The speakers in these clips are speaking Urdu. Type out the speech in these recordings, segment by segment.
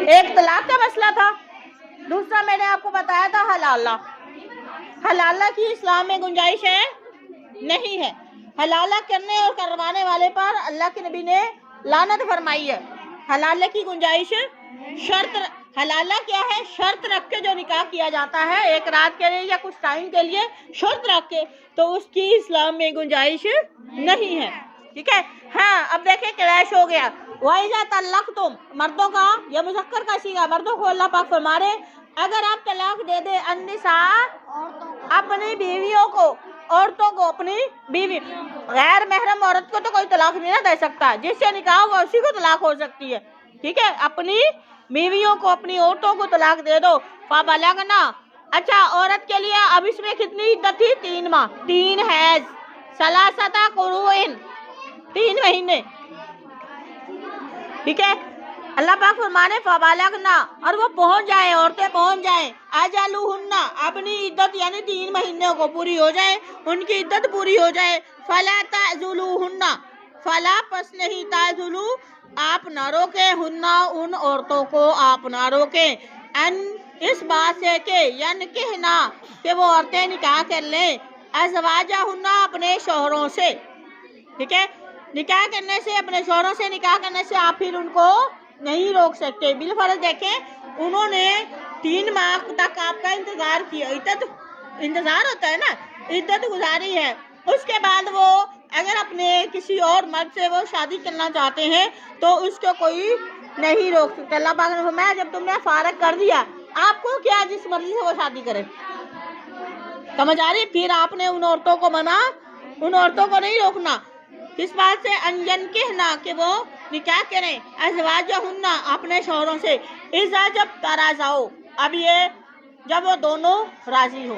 ایک طلاق کا مسئلہ تھا، دوسرا میں نے آپ کو بتایا تھا حلالہ۔ حلالہ کی اسلام میں گنجائش ہے نہیں ہے، حلالہ کرنے اور کروانے والے پر اللہ کے نبی نے لعنت فرمائی ہے۔ حلالہ کی گنجائش شرط، حلالہ کیا ہے؟ شرط رکھ کے جو نکاح کیا جاتا ہے ایک رات کے لیے یا کچھ ٹائم کے لیے شرط رکھ کے، تو اس کی اسلام میں گنجائش نہیں ہے، ٹھیک ہے۔ ہاں اب دیکھیں کلیش ہو گیا، وَإِذَا طَلَّقْتُمْ، مردوں کا یا مذکر کا صیغہ، مردوں کو اللہ پاک فرما رہے اگر آپ طلاق دے دیں النساء، اپنی بیویوں کو، عورتوں کو، اپنی بیوی، غیر محرم عورت کو تو کوئی طلاق نہیں نہ دے سکتا، جس سے نکاح ہوگا اسی کو طلاق ہو سکتی ہے، ٹھیک ہے۔ اپنی بیویوں کو، اپنی عورتوں کو طلاق دے دو، فَبَلَغْنَا، اچھا عورت کے لیے اب اس میں کتنی عدت تھی؟ 3 ماہ، 3 حیض، ثلاثۃ قروء، 3 مہینے، ٹھیک ہے۔ اللہ پاک فرمانے فَبَلَغْنَا، اور وہ پہنچ جائیں، عورتیں پہنچ جائیں، أَجَلُهُنَّ، اپنی عدت یعنی 3 مہینوں کو پوری ہو جائے، ان کی عدت پوری ہو جائے، فَلَا تَعْزُلُوهُنَّ، فَلَا پس نہیں، تعزلو آپ نہ روکیں، ہننا ان عورتوں کو آپ نہ روکیں، ان اس بات سے کہ ینکحنا کہ وہ عورتیں نکاح کر لیں، ازواجہن اپنے شوہروں سے، ٹھیک ہے۔ نکاح کرنے سے، اپنے شوہروں سے نکاح کرنے سے آپ پھر ان کو نہیں روک سکتے۔ بالفرض دیکھیں انہوں نے 3 ماہ تک آپ کا انتظار کیا، عدت انتظار ہوتا ہے نا، عدت گزاری ہے، اس کے بعد وہ اگر اپنے کسی اور مرد سے وہ شادی کرنا چاہتے ہیں تو اس کو کوئی نہیں روک سکتا۔ اللہ پاک نے فرمایا جب تم نے فارغ کر دیا، آپ کو کیا جس مرضی سے وہ شادی کرے، سمجھ آ رہی؟ پھر آپ نے ان عورتوں کو منع، ان عورتوں کو نہیں روکنا، کس بات سے؟ ان ینکحنا کہ وہ نکاح کریں، ازواجہن اپنے شوہروں سے، اذا جب تراضوا، اب یہ جب وہ دونوں راضی ہو،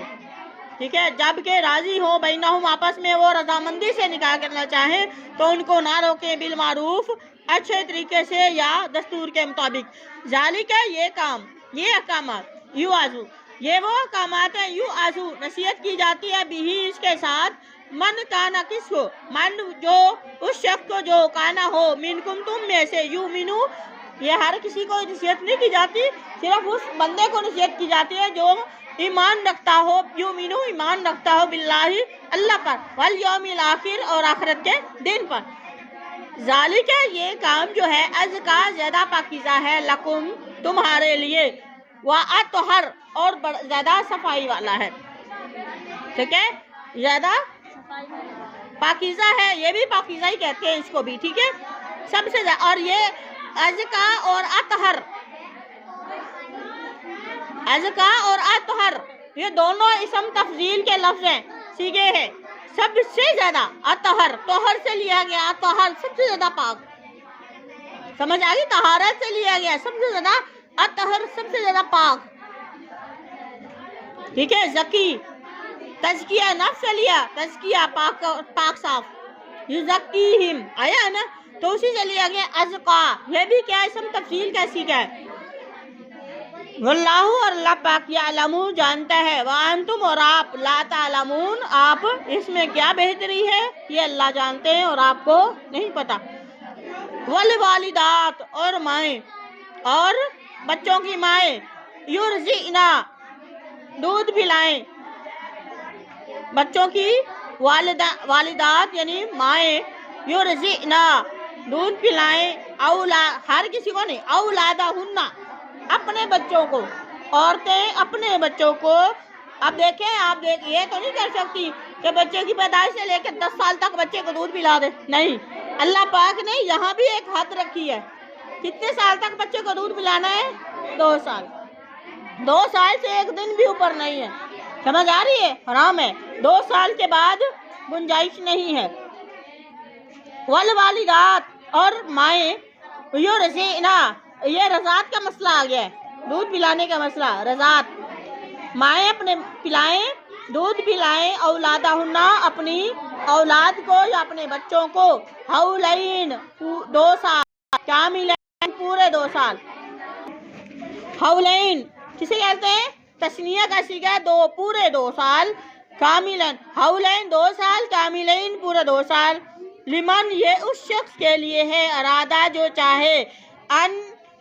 ٹھیک ہے، جب کہ راضی ہو، بینہم آپس میں وہ رضامندی سے نکاح کرنا چاہیں تو ان کو نہ روکیں، بالمعروف اچھے طریقے سے یا دستور کے مطابق، ذالک یہ کام، یہ احکامات، یوعظ یہ وہ احکامات ہیں، یوعظ نصیحت کی جاتی ہے، بھی اس کے ساتھ، من کانا کس کو؟ من جو اس شخص کو جو کانا ہو، منکم تم میں سے، یؤمنو یہ ہر کسی کو نصیحت نہیں کی جاتی، صرف اس بندے کو نصیحت کی جاتی ہے جو ایمان رکھتا ہو، یؤمنو ایمان رکھتا ہو، باللہ اللہ پر، والیوم الآخر اور آخرت کے دن پر، ذالک یہ کام جو ہے، ازکا زیادہ پاکیزہ ہے، لکم تمہارے لیے، واطہر اور زیادہ صفائی والا ہے، ٹھیک ہے، زیادہ پاکیزہ ہے، یہ بھی پاکیزہ ہی کہتے ہیں اس کو بھی، ٹھیک ہے، سب سے زیادہ، اور یہ ازکا اور اطہر، ازکا اور اطہر یہ دونوں اسم تفضیل کے لفظ ہیں، صیغے ہیں، سب سے زیادہ، اطہر طہر سے لیا گیا، اطہر سب سے زیادہ پاک، سمجھ آ گئی؟ طہارت سے لیا گیا، سب سے زیادہ، اطہر سب سے زیادہ پاک، ٹھیک ہے، زکی تزکیہ نفس سے لیا، تزکیہ پاک صاف، یزکیہم آیا ہے نا، تو اسی سے لیا گیا ازکا، یہ بھی کیا اسم تفصیل کا صیغہ ہے، واللہ اور اللہ پاک یعلم جانتا ہے، وانتم اور آپ لا تعلمون آپ اس میں کیا بہتری ہے یہ اللہ جانتے ہیں اور آپ کو نہیں پتا، والوالدات اور مائیں اور بچوں کی مائیں، یرضعنا دودھ پلائیں، بچوں کی والدات یعنی مائیں، یرضعنا دودھ پلائیں، ہر کسی کو نہیں، اولادہن اپنے بچوں کو، عورتیں اپنے بچوں کو، اب دیکھیں آپ یہ تو نہیں کر سکتی کہ بچے کی پیدائش سے لے کے 10 سال تک بچے کو دودھ پلا دے، نہیں، اللہ پاک نے یہاں بھی ایک حد رکھی ہے، کتنے سال تک بچے کو دودھ پلانا ہے؟ 2 سال، 2 سال سے 1 دن بھی اوپر نہیں ہے، سمجھ آ رہی ہے؟ حرام ہے، 2 سال کے بعد گنجائش نہیں ہے، والوالدات اور مائیں، یرضعنا یہ رضاعت کا مسئلہ آ گیا ہے، دودھ پلانے کا مسئلہ، رضاعت، مائیں اپنے پلائیں، دودھ پلائیں، اولادہن اپنی اولاد کو یا اپنے بچوں کو، حولین 2 سال، کاملین پورے 2 سال، حولین کسے کہتے ہیں؟ تثنیہ کا صیغہ 2 پورے 2 سال، کاملین حولین 2 سال، کاملین پورے 2 سال، لمن یہ اس شخص کے لیے ہے، ارادہ جو چاہے، ان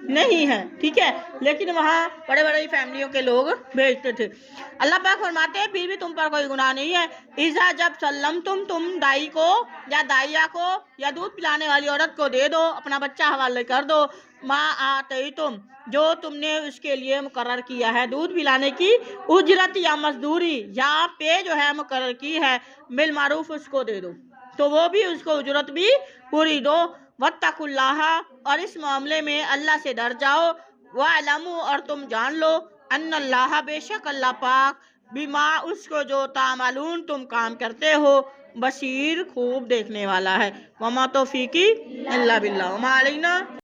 نہیں ہے، ٹھیک ہے، لیکن وہاں بڑے بڑی فیملیوں کے لوگ بھیجتے تھے۔ اللہ پاک فرماتے ہیں پھر بھی تم پر کوئی گناہ نہیں ہے۔ اذا جب سلم تم دائی کو یا دائیا کو یا دودھ پلانے والی عورت کو دے دو، اپنا بچہ حوالے کر دو، ما آتیتم جو تم نے اس کے لیے مقرر کیا ہے دودھ پلانے کی اجرت یا مزدوری یا پے جو ہے مقرر کی ہے، بالمعروف اس کو دے دو، تو وہ بھی اس کو اجرت بھی پوری دو۔ واتقوا اللہ اور اس معاملے میں اللہ سے ڈر جاؤ، وَاعْلَمُوا اور تم جان لو، ان اللہ بے شک اللہ پاک بما اس کو جو تعملون تم کام کرتے ہو بصیر خوب دیکھنے والا ہے۔ وما توفیقی الا باللہ وما علینا